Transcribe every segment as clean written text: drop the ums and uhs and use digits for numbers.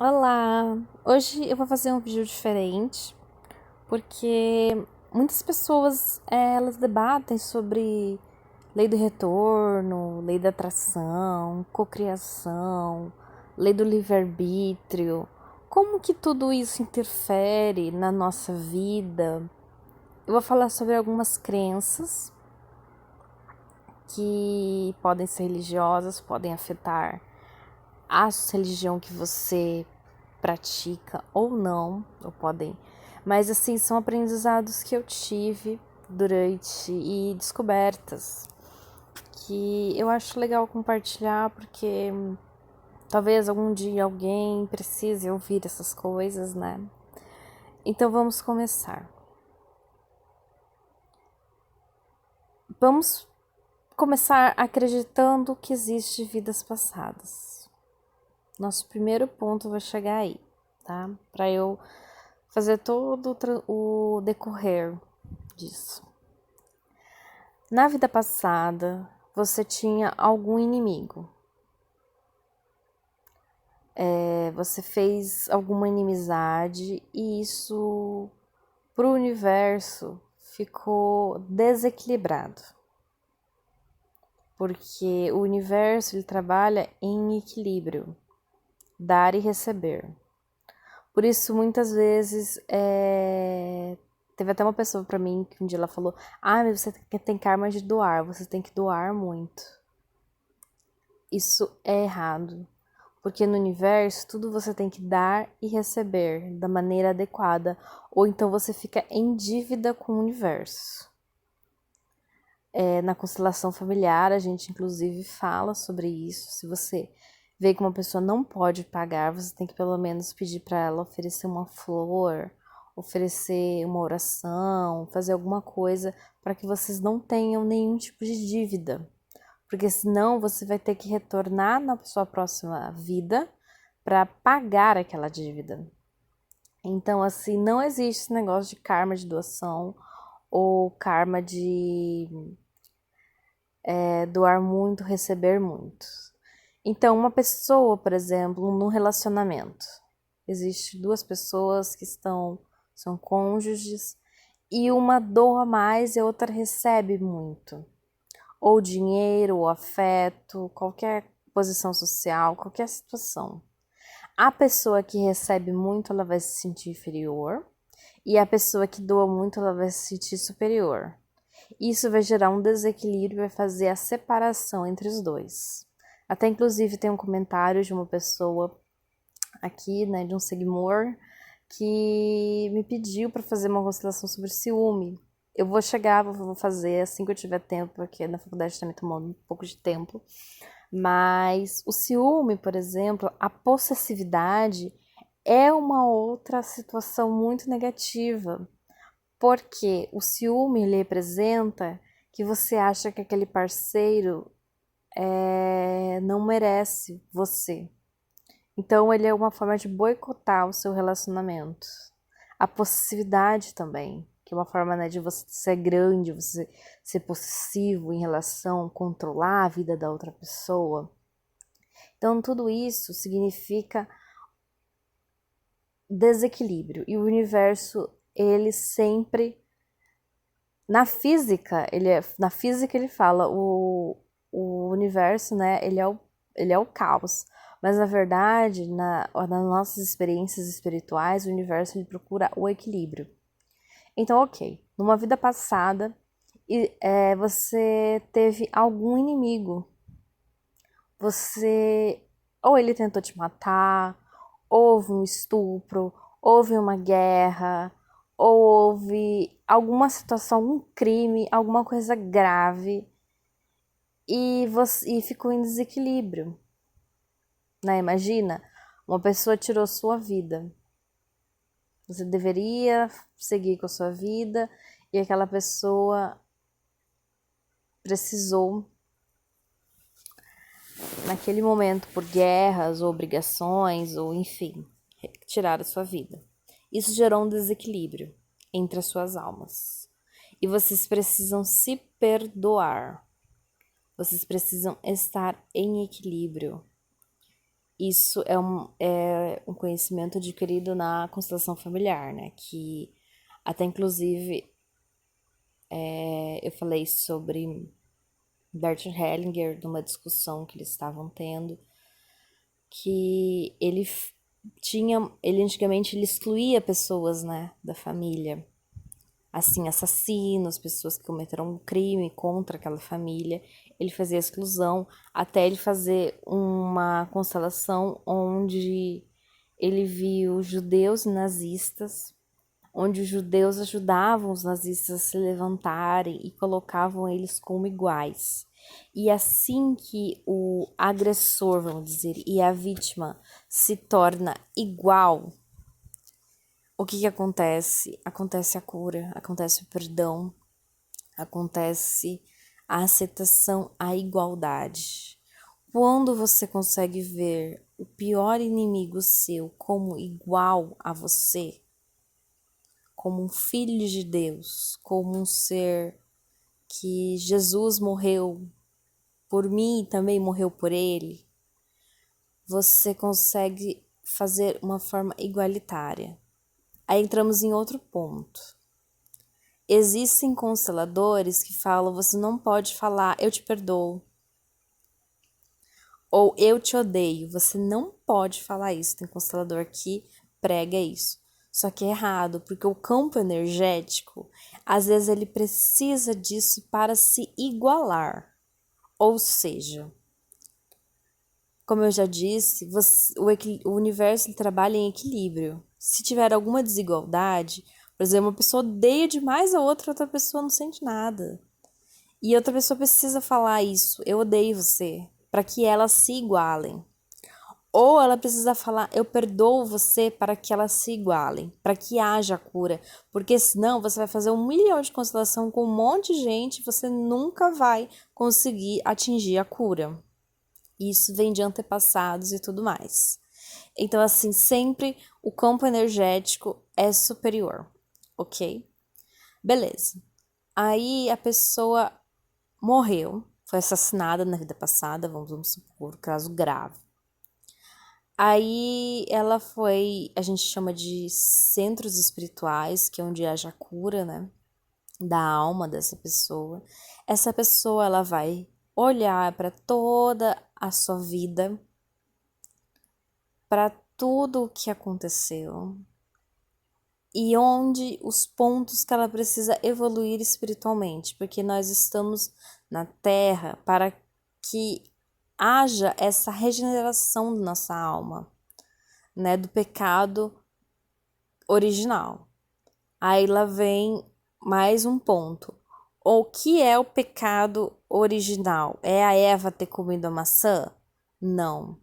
Olá! Hoje eu vou fazer um vídeo diferente porque muitas pessoas elas debatem sobre lei do retorno, lei da atração, cocriação, lei do livre-arbítrio, como que tudo isso interfere na nossa vida. Eu vou falar sobre algumas crenças que podem ser religiosas, podem afetar a religião que você pratica ou não, ou podem, mas assim, são aprendizados que eu tive durante e descobertas que eu acho legal compartilhar porque talvez algum dia alguém precise ouvir essas coisas, né? Então vamos começar. Vamos começar acreditando que existe vidas passadas. Nosso primeiro ponto vai chegar aí, tá? Para eu fazer todo o decorrer disso. Na vida passada, você tinha algum inimigo. Você fez alguma inimizade e isso, para o universo, ficou desequilibrado. Porque o universo ele trabalha em equilíbrio, dar e receber. Por isso, muitas vezes, teve até uma pessoa pra mim que um dia ela falou: mas você tem karma de doar, você tem que doar muito. Isso é errado, porque no universo tudo você tem que dar e receber da maneira adequada, ou então você fica em dívida com o universo. Na constelação familiar, a gente inclusive fala sobre isso. Se você vê que uma pessoa não pode pagar, você tem que pelo menos pedir para ela oferecer uma flor, oferecer uma oração, fazer alguma coisa para que vocês não tenham nenhum tipo de dívida. Porque senão você vai ter que retornar na sua próxima vida para pagar aquela dívida. Então, assim, não existe esse negócio de karma de doação ou karma de doar muito, receber muito. Então, uma pessoa, por exemplo, num relacionamento, existe duas pessoas que são cônjuges e uma doa mais e a outra recebe muito. Ou dinheiro, ou afeto, qualquer posição social, qualquer situação. A pessoa que recebe muito, ela vai se sentir inferior, e a pessoa que doa muito, ela vai se sentir superior. Isso vai gerar um desequilíbrio e vai fazer a separação entre os dois. Até inclusive tem um comentário de uma pessoa aqui, né, de um seguidor, que me pediu para fazer uma constelação sobre ciúme. Eu vou chegar, vou fazer assim que eu tiver tempo, porque na faculdade também tomou um pouco de tempo. Mas o ciúme, por exemplo, a possessividade é uma outra situação muito negativa, porque o ciúme ele representa que você acha que aquele parceiro não merece você. Então ele é uma forma de boicotar o seu relacionamento. A possessividade também, que é uma forma, né, de você ser grande, você ser possessivo em relação a controlar a vida da outra pessoa. Então tudo isso significa desequilíbrio e o universo ele sempre na física ele fala o universo, né, ele é o caos. Mas na verdade, nas nossas experiências espirituais, o universo ele procura o equilíbrio. Então, ok, numa vida passada, você teve algum inimigo. Você ou ele tentou te matar, houve um estupro, houve uma guerra, ou houve alguma situação, um crime, alguma coisa grave e ficou em desequilíbrio, né? Imagina, uma pessoa tirou sua vida. Você deveria seguir com a sua vida e aquela pessoa precisou, naquele momento, por guerras ou obrigações ou enfim, tirar a sua vida. Isso gerou um desequilíbrio entre as suas almas. E vocês precisam se perdoar. Vocês precisam estar em equilíbrio. Isso é um conhecimento adquirido na constelação familiar, né? Que até inclusive eu falei sobre Bert Hellinger numa discussão que eles estavam tendo, que ele antigamente ele excluía pessoas, né, da família, assim, assassinos, pessoas que cometeram um crime contra aquela família, ele fazia exclusão, até ele fazer uma constelação onde ele viu judeus e nazistas, onde os judeus ajudavam os nazistas a se levantarem e colocavam eles como iguais. E assim que o agressor, vamos dizer, e a vítima se torna igual, o que acontece? Acontece a cura, acontece o perdão, acontece a aceitação, a igualdade. Quando você consegue ver o pior inimigo seu como igual a você, como um filho de Deus, como um ser que Jesus morreu por mim e também morreu por ele, você consegue fazer uma forma igualitária. Aí entramos em outro ponto. Existem consteladores que falam, você não pode falar, eu te perdoo, ou eu te odeio. Você não pode falar isso. Tem constelador que prega isso. Só que é errado, porque o campo energético, às vezes ele precisa disso para se igualar. Ou seja, como eu já disse, o universo ele trabalha em equilíbrio. Se tiver alguma desigualdade, por exemplo, uma pessoa odeia demais a outra pessoa não sente nada. E outra pessoa precisa falar isso, eu odeio você, para que elas se igualem. Ou ela precisa falar, eu perdoo você, para que elas se igualem, para que haja cura. Porque senão você vai fazer 1 milhão de constelação com um monte de gente e você nunca vai conseguir atingir a cura. Isso vem de antepassados e tudo mais. Então, assim, sempre o campo energético é superior, ok? Beleza. Aí a pessoa morreu, foi assassinada na vida passada, vamos supor, caso grave. Aí ela foi, a gente chama de centros espirituais, que é onde haja a cura, né, da alma dessa pessoa. Essa pessoa, ela vai olhar para toda a sua vida, para tudo o que aconteceu e onde os pontos que ela precisa evoluir espiritualmente, porque nós estamos na Terra para que haja essa regeneração da nossa alma, né, do pecado original. Aí lá vem mais um ponto. O que é o pecado original? É a Eva ter comido a maçã? Não.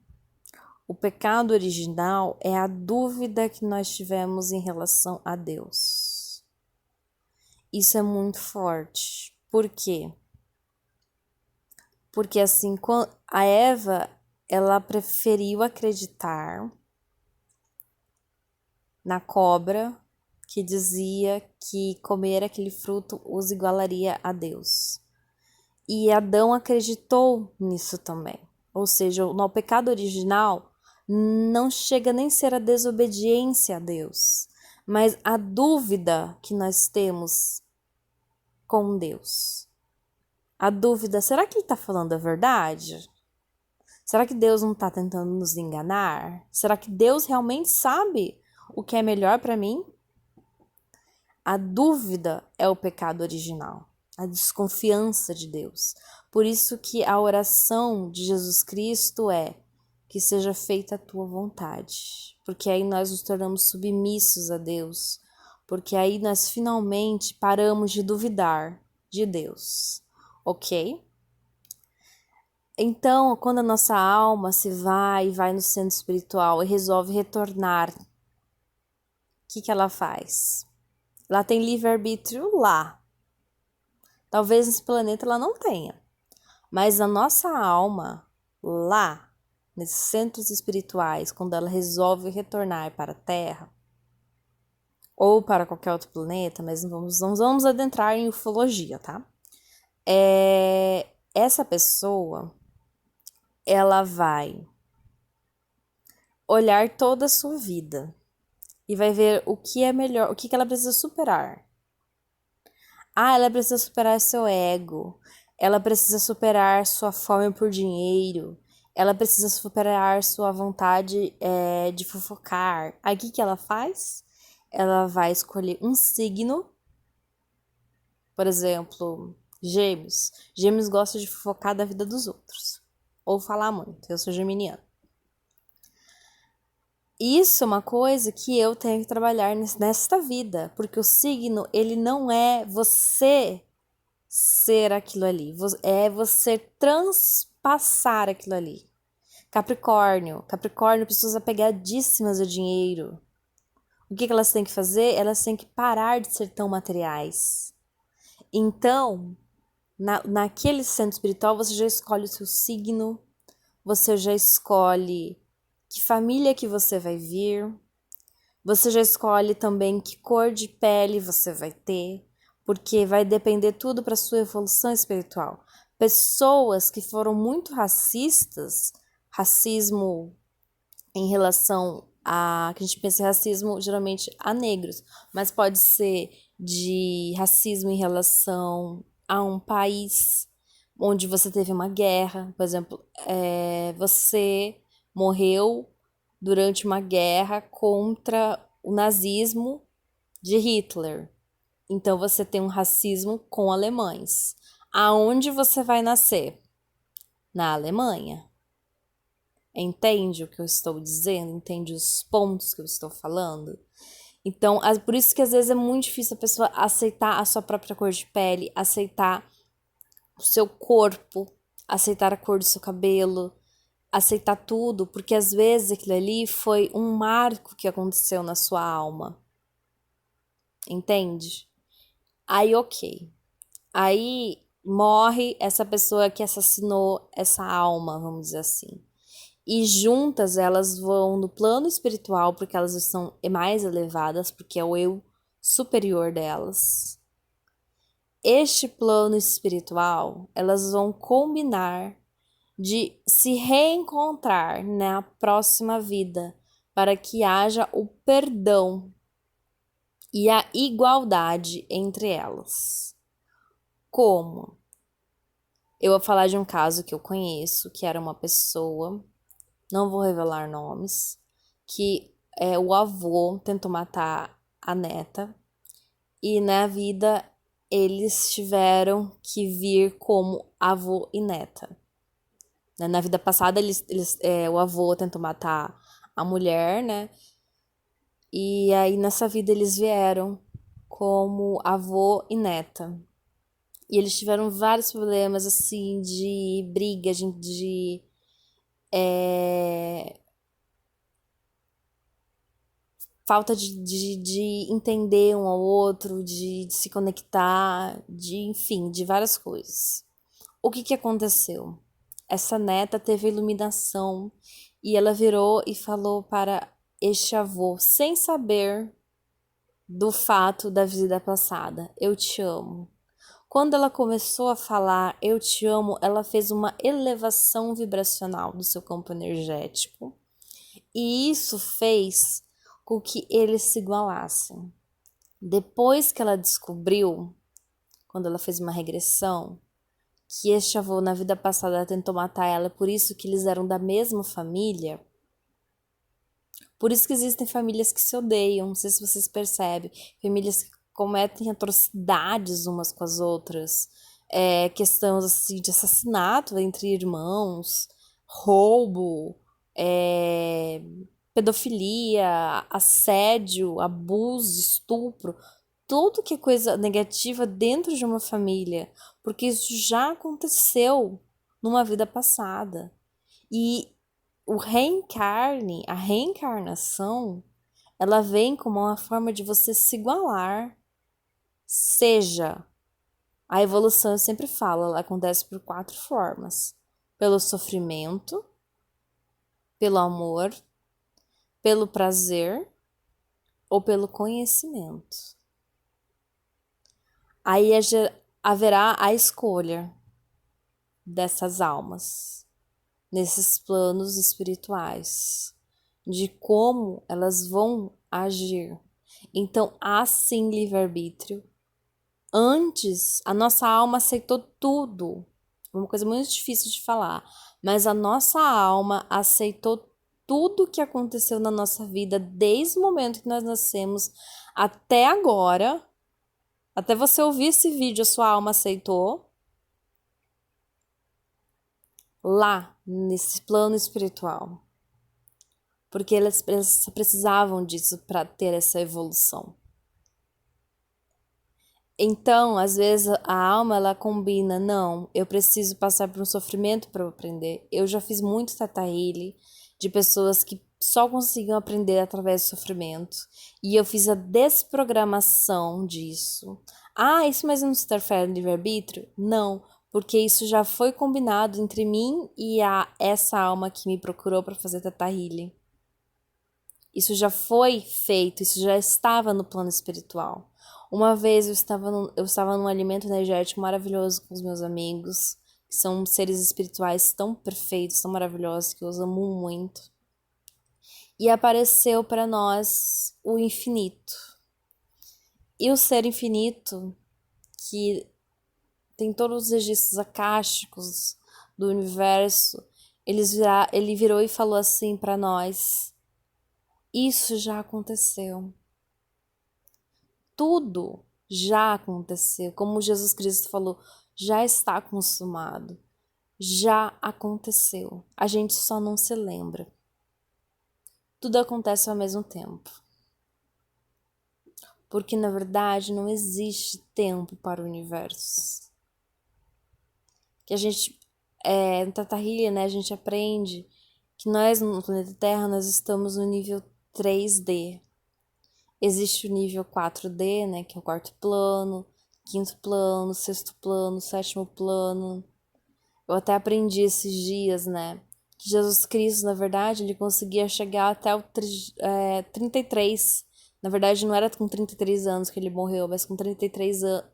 O pecado original é a dúvida que nós tivemos em relação a Deus. Isso é muito forte. Por quê? Porque assim, a Eva, ela preferiu acreditar na cobra que dizia que comer aquele fruto os igualaria a Deus. E Adão acreditou nisso também. Ou seja, no pecado original não chega nem a ser a desobediência a Deus, mas a dúvida que nós temos com Deus. A dúvida, será que ele está falando a verdade? Será que Deus não está tentando nos enganar? Será que Deus realmente sabe o que é melhor para mim? A dúvida é o pecado original, a desconfiança de Deus. Por isso que a oração de Jesus Cristo é que seja feita a tua vontade, porque aí nós nos tornamos submissos a Deus, porque aí nós finalmente paramos de duvidar de Deus, ok? Então, quando a nossa alma se vai no centro espiritual e resolve retornar, o que ela faz? Ela tem livre-arbítrio lá. Talvez nesse planeta ela não tenha. Mas a nossa alma, lá, nesses centros espirituais, quando ela resolve retornar para a Terra, ou para qualquer outro planeta, mas não vamos adentrar em ufologia, tá? Essa pessoa, ela vai olhar toda a sua vida e vai ver o que é melhor, o que ela precisa superar. Ah, ela precisa superar seu ego, ela precisa superar sua fome por dinheiro, ela precisa superar sua vontade de fofocar. Aí o que ela faz? Ela vai escolher um signo, por exemplo, Gêmeos. Gêmeos gosta de fofocar da vida dos outros, ou falar muito. Eu sou geminiana. Isso é uma coisa que eu tenho que trabalhar nesta vida, porque o signo, ele não é você ser aquilo ali, é você transpassar aquilo ali. Capricórnio pessoas apegadíssimas ao dinheiro. O que elas têm que fazer? Elas têm que parar de ser tão materiais. Então, naquele centro espiritual, você já escolhe o seu signo, você já escolhe que família que você vai vir, você já escolhe também que cor de pele você vai ter, porque vai depender tudo para sua evolução espiritual. Pessoas que foram muito racistas, racismo em relação a, que a gente pensa em racismo geralmente a negros, mas pode ser de racismo em relação a um país onde você teve uma guerra, por exemplo, você morreu durante uma guerra contra o nazismo de Hitler. Então você tem um racismo com alemães. Aonde você vai nascer? Na Alemanha. Entende o que eu estou dizendo? Entende os pontos que eu estou falando? Então, por isso que às vezes é muito difícil a pessoa aceitar a sua própria cor de pele, aceitar o seu corpo, aceitar a cor do seu cabelo, aceitar tudo, porque às vezes aquilo ali foi um marco que aconteceu na sua alma. Entende? Aí, ok. Aí morre essa pessoa que assassinou essa alma, vamos dizer assim. E juntas elas vão no plano espiritual, porque elas estão mais elevadas, porque é o eu superior delas. Este plano espiritual, elas vão combinar de se reencontrar na próxima vida, para que haja o perdão e a igualdade entre elas. Como? Eu vou falar de um caso que eu conheço, que era uma pessoa, não vou revelar nomes, que o avô tentou matar a neta e na vida eles tiveram que vir como avô e neta. Na vida passada o avô tentou matar a mulher, né? E aí nessa vida eles vieram como avô e neta. E eles tiveram vários problemas, assim, de briga, de falta de entender um ao outro, de se conectar, enfim, de várias coisas. O que aconteceu? Essa neta teve iluminação e ela virou e falou para este avô, sem saber do fato da vida passada: eu te amo. Quando ela começou a falar eu te amo, ela fez uma elevação vibracional do seu campo energético. E isso fez com que eles se igualassem. Depois que ela descobriu, quando ela fez uma regressão, que este avô na vida passada tentou matar ela, por isso que eles eram da mesma família. Por isso que existem famílias que se odeiam, não sei se vocês percebem, famílias que cometem atrocidades umas com as outras, questões assim de assassinato entre irmãos, roubo, pedofilia, assédio, abuso, estupro, tudo que é coisa negativa dentro de uma família, porque isso já aconteceu numa vida passada. E a reencarnação, ela vem como uma forma de você se igualar. Seja, a evolução eu sempre falo, ela acontece por 4 formas: pelo sofrimento, pelo amor, pelo prazer ou pelo conhecimento. Aí haverá a escolha dessas almas nesses planos espirituais. de como elas vão agir. Então, há sim livre-arbítrio. Antes, a nossa alma aceitou tudo. Uma coisa muito difícil de falar, mas a nossa alma aceitou tudo que aconteceu na nossa vida desde o momento que nós nascemos até agora. Até você ouvir esse vídeo, a sua alma aceitou. Lá, nesse plano espiritual. Porque elas precisavam disso para ter essa evolução. Então, às vezes a alma ela combina, não, eu preciso passar por um sofrimento para eu aprender. Eu já fiz muito Theta Healing de pessoas que só conseguiam aprender através do sofrimento. E eu fiz a desprogramação disso. Ah, isso mas não se interfere no livre-arbítrio? Não, porque isso já foi combinado entre mim e essa alma que me procurou para fazer Theta Healing. Isso já foi feito, isso já estava no plano espiritual. Uma vez eu estava num alimento energético maravilhoso com os meus amigos, que são seres espirituais tão perfeitos, tão maravilhosos, que eu os amo muito. E apareceu para nós o infinito. E o ser infinito, que tem todos os registros akáshicos do universo, ele virou e falou assim para nós: isso já aconteceu. Tudo já aconteceu. Como Jesus Cristo falou, já está consumado. Já aconteceu. A gente só não se lembra. Tudo acontece ao mesmo tempo. Porque, na verdade, não existe tempo para o universo. Que a gente, no Theta Healing, né, a gente aprende que nós, no planeta Terra, nós estamos no nível 3D. Existe o nível 4D, né, que é o quarto plano, quinto plano, sexto plano, sétimo plano. Eu até aprendi esses dias, né, que Jesus Cristo, na verdade, ele conseguia chegar até o 33. Na verdade, não era com 33 anos que ele morreu, mas com 33 anos,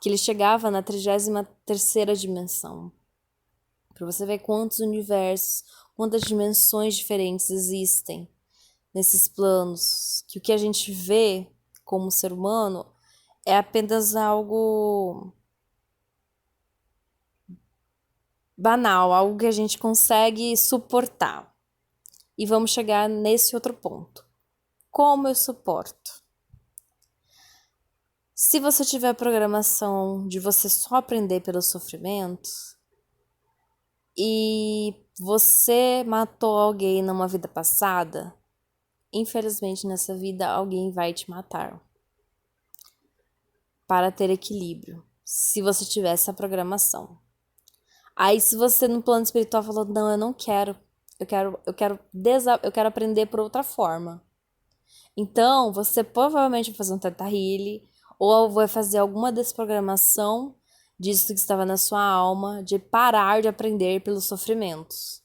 que ele chegava na 33ª dimensão. Para você ver quantos universos, quantas dimensões diferentes existem nesses planos, que o que a gente vê como ser humano é apenas algo banal, algo que a gente consegue suportar. E vamos chegar nesse outro ponto. Como eu suporto? Se você tiver a programação de você só aprender pelos sofrimentos e você matou alguém numa vida passada, infelizmente nessa vida alguém vai te matar. Para ter equilíbrio, se você tiver essa programação. Aí se você no plano espiritual falou, não, eu não quero, eu quero aprender por outra forma. Então, você provavelmente vai fazer um Theta Healing ou vai fazer alguma desprogramação disso que estava na sua alma, de parar de aprender pelos sofrimentos.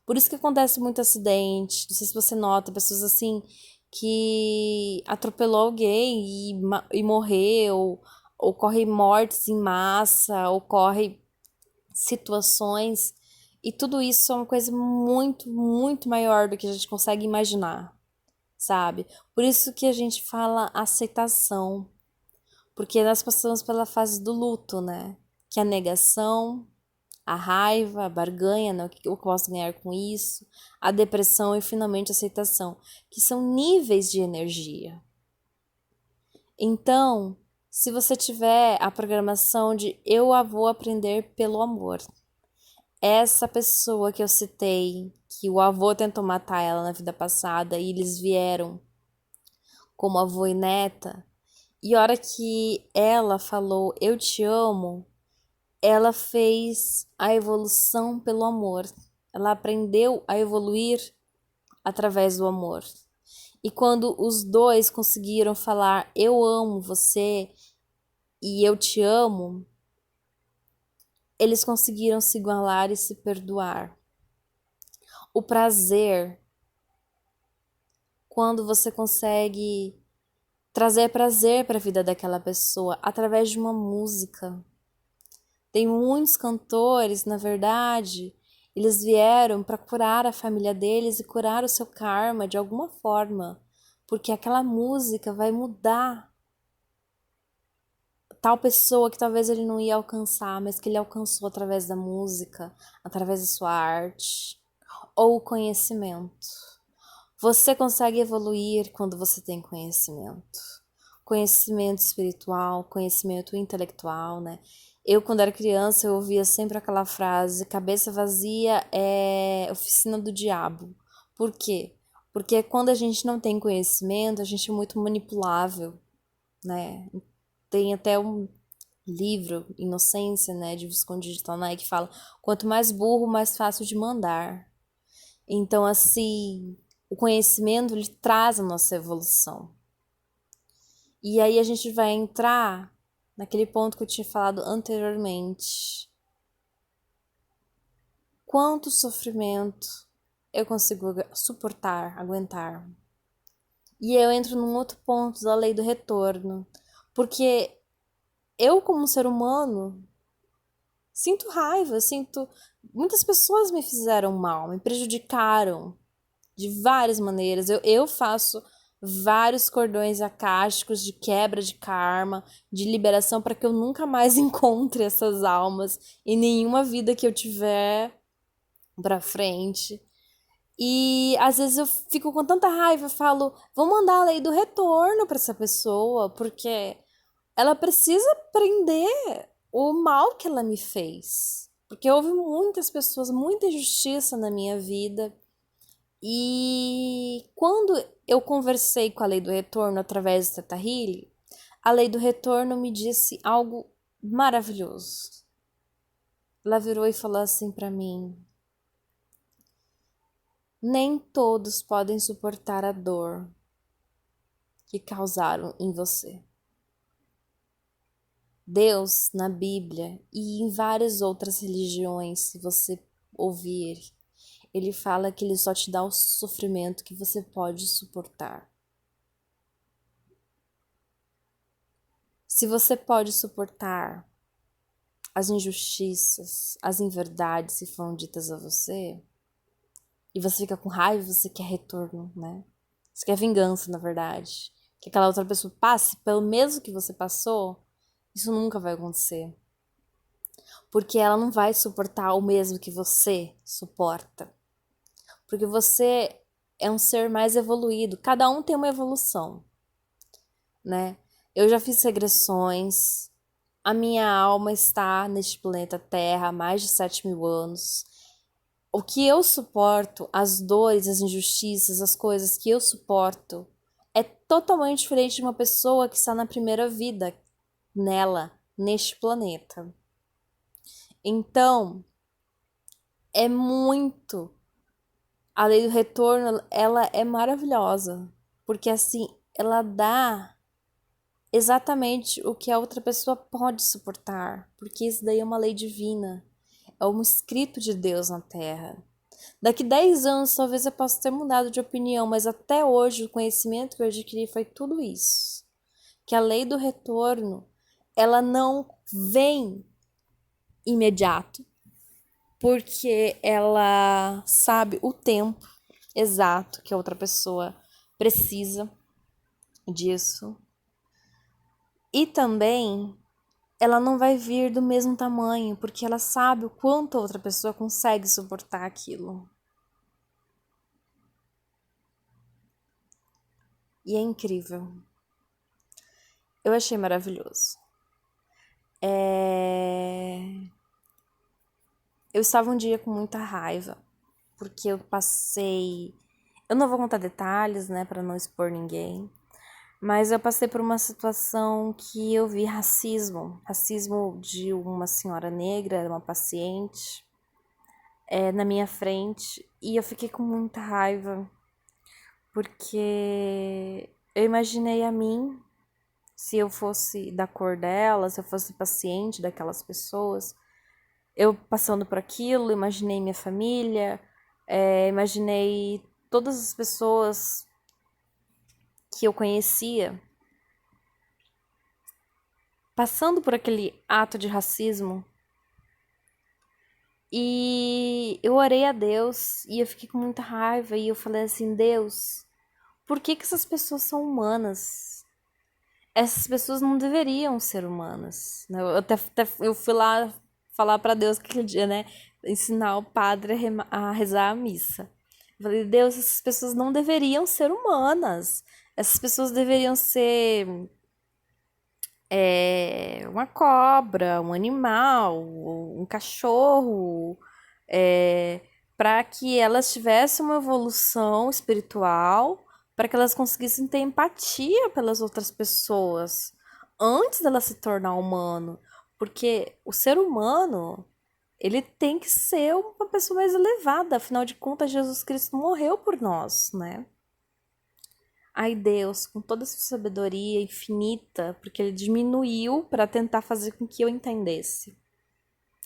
Por isso que acontece muito acidente, não sei se você nota, pessoas assim que atropelou alguém e morreu, ocorre mortes em massa, ocorre situações, e tudo isso é uma coisa muito, muito maior do que a gente consegue imaginar, sabe? Por isso que a gente fala aceitação, porque nós passamos pela fase do luto, né? Que é a negação, a raiva, a barganha, né? O que eu posso ganhar com isso, a depressão e finalmente a aceitação, que são níveis de energia. Então, se você tiver a programação de eu vou aprender pelo amor, essa pessoa que eu citei, que o avô tentou matar ela na vida passada e eles vieram como avô e neta, e a hora que ela falou eu te amo, ela fez a evolução pelo amor. Ela aprendeu a evoluir através do amor. E quando os dois conseguiram falar eu amo você e eu te amo, eles conseguiram se igualar e se perdoar. O prazer, quando você consegue trazer prazer para a vida daquela pessoa através de uma música. Tem muitos cantores, na verdade, Eles vieram para curar a família deles e curar o seu karma de alguma forma, porque aquela música vai mudar tal pessoa que talvez ele não ia alcançar, mas que ele alcançou através da música, através da sua arte ou conhecimento. Você consegue evoluir quando você tem conhecimento. Conhecimento espiritual, conhecimento intelectual, né? Eu, quando era criança, eu ouvia sempre aquela frase: cabeça vazia é oficina do diabo. Por quê? Porque quando a gente não tem conhecimento, a gente é muito manipulável, né? Tem até um livro, Inocência, né, de Visconde de Tonai, que fala: quanto mais burro, mais fácil de mandar. Então, assim, o conhecimento, ele traz a nossa evolução. E aí a gente vai entrar naquele ponto que eu tinha falado anteriormente. Quanto sofrimento eu consigo suportar, aguentar? E eu entro num outro ponto da lei do retorno. Porque eu, como ser humano, sinto raiva, sinto. Muitas pessoas me fizeram mal, me prejudicaram de várias maneiras. Eu faço vários cordões acásticos de quebra de karma, de liberação, para que eu nunca mais encontre essas almas em nenhuma vida que eu tiver pra frente. E às vezes eu fico com tanta raiva, falo, vou mandar a lei do retorno para essa pessoa, porque ela precisa aprender o mal que ela me fez. Porque houve muitas pessoas, muita injustiça na minha vida. E quando eu conversei com a lei do retorno através do Theta Healing, a lei do retorno me disse algo maravilhoso. Ela virou e falou assim para mim: nem todos podem suportar a dor que causaram em você. Deus, na Bíblia e em várias outras religiões, se você ouvir, ele fala que ele só te dá o sofrimento que você pode suportar. Se você pode suportar as injustiças, as inverdades que foram ditas a você, e você fica com raiva, você quer retorno, né? Você quer vingança, na verdade. Que aquela outra pessoa passe pelo mesmo que você passou, isso nunca vai acontecer. Porque ela não vai suportar o mesmo que você suporta. Porque você é um ser mais evoluído. Cada um tem uma evolução, né? Eu já fiz regressões. A minha alma está neste planeta Terra há mais de 7.000 anos. O que eu suporto, as dores, as injustiças, as coisas que eu suporto, é totalmente diferente de uma pessoa que está na primeira vida nela, neste planeta. Então, é muito. A lei do retorno, ela é maravilhosa, porque assim, ela dá exatamente o que a outra pessoa pode suportar, porque isso daí é uma lei divina, é um escrito de Deus na Terra. Daqui 10 anos, talvez eu possa ter mudado de opinião, mas até hoje o conhecimento que eu adquiri foi tudo isso. Que a lei do retorno, ela não vem imediato, porque ela sabe o tempo exato que a outra pessoa precisa disso. E também ela não vai vir do mesmo tamanho, porque ela sabe o quanto a outra pessoa consegue suportar aquilo. E é incrível. Eu achei maravilhoso. Eu estava um dia com muita raiva, porque eu passei. Eu não vou contar detalhes, né, para não expor ninguém, mas eu passei por uma situação que eu vi racismo de uma senhora negra, uma paciente, na minha frente, e eu fiquei com muita raiva, porque eu imaginei a mim, se eu fosse da cor dela, se eu fosse paciente daquelas pessoas, eu passando por aquilo, imaginei minha família, imaginei todas as pessoas que eu conhecia passando por aquele ato de racismo. E eu orei a Deus e eu fiquei com muita raiva e eu falei assim, Deus, por que que essas pessoas são humanas? Essas pessoas não deveriam ser humanas, né? Eu fui lá falar para Deus aquele dia, né? Ensinar o padre a rezar a missa. Eu falei, Deus, essas pessoas não deveriam ser humanas. Essas pessoas deveriam ser uma cobra, um animal, um cachorro, para que elas tivessem uma evolução espiritual, para que elas conseguissem ter empatia pelas outras pessoas antes dela se tornar humano, porque o ser humano ele tem que ser uma pessoa mais elevada, afinal de contas Jesus Cristo morreu por nós, né? Ai, Deus, com toda a sua sabedoria infinita, porque ele diminuiu para tentar fazer com que eu entendesse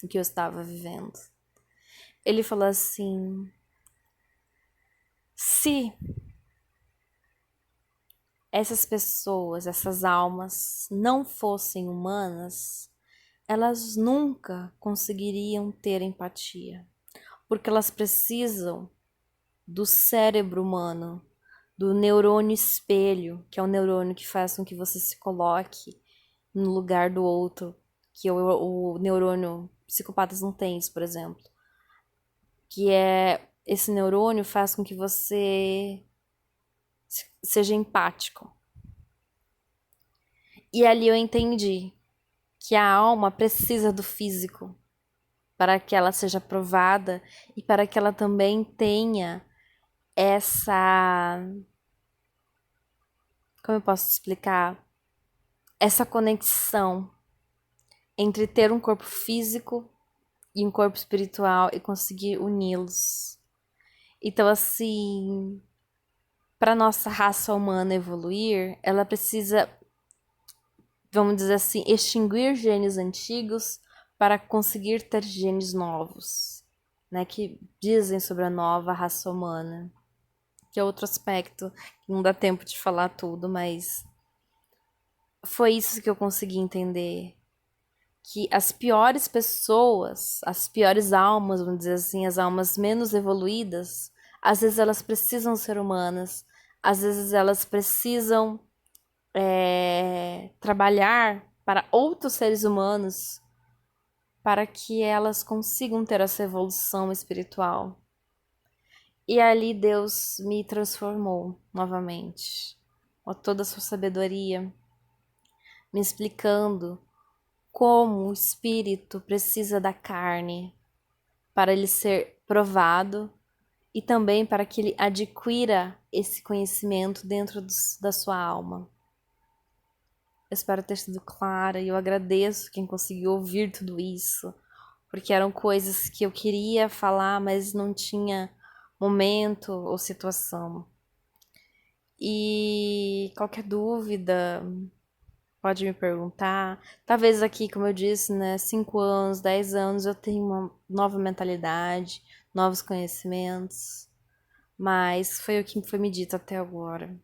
o que eu estava vivendo. Ele falou assim: se essas pessoas, essas almas não fossem humanas, elas nunca conseguiriam ter empatia, porque elas precisam do cérebro humano, do neurônio espelho, que é o neurônio que faz com que você se coloque no lugar do outro, que o neurônio psicopatas não tem isso, por exemplo, que é esse neurônio faz com que você seja empático. E ali eu entendi que a alma precisa do físico para que ela seja aprovada e para que ela também tenha essa, como eu posso explicar? Essa conexão entre ter um corpo físico e um corpo espiritual e conseguir uni-los. Então, assim, para nossa raça humana evoluir, ela precisa, vamos dizer assim, extinguir genes antigos para conseguir ter genes novos, né? Que dizem sobre a nova raça humana, que é outro aspecto que não dá tempo de falar tudo, mas foi isso que eu consegui entender. Que as piores pessoas, as piores almas, vamos dizer assim, as almas menos evoluídas, às vezes elas precisam ser humanas, às vezes elas precisam trabalhar para outros seres humanos para que elas consigam ter essa evolução espiritual. E ali Deus me transformou novamente, com toda a sua sabedoria, me explicando como o espírito precisa da carne para ele ser provado e também para que ele adquira esse conhecimento dentro da sua alma. Eu espero ter sido clara e eu agradeço quem conseguiu ouvir tudo isso, porque eram coisas que eu queria falar, mas não tinha momento ou situação. E qualquer dúvida, pode me perguntar. Talvez aqui, como eu disse, né, 5 anos, 10 anos, eu tenho uma nova mentalidade, novos conhecimentos, mas foi o que foi me dito até agora.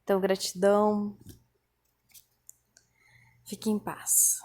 Então, gratidão. Fique em paz.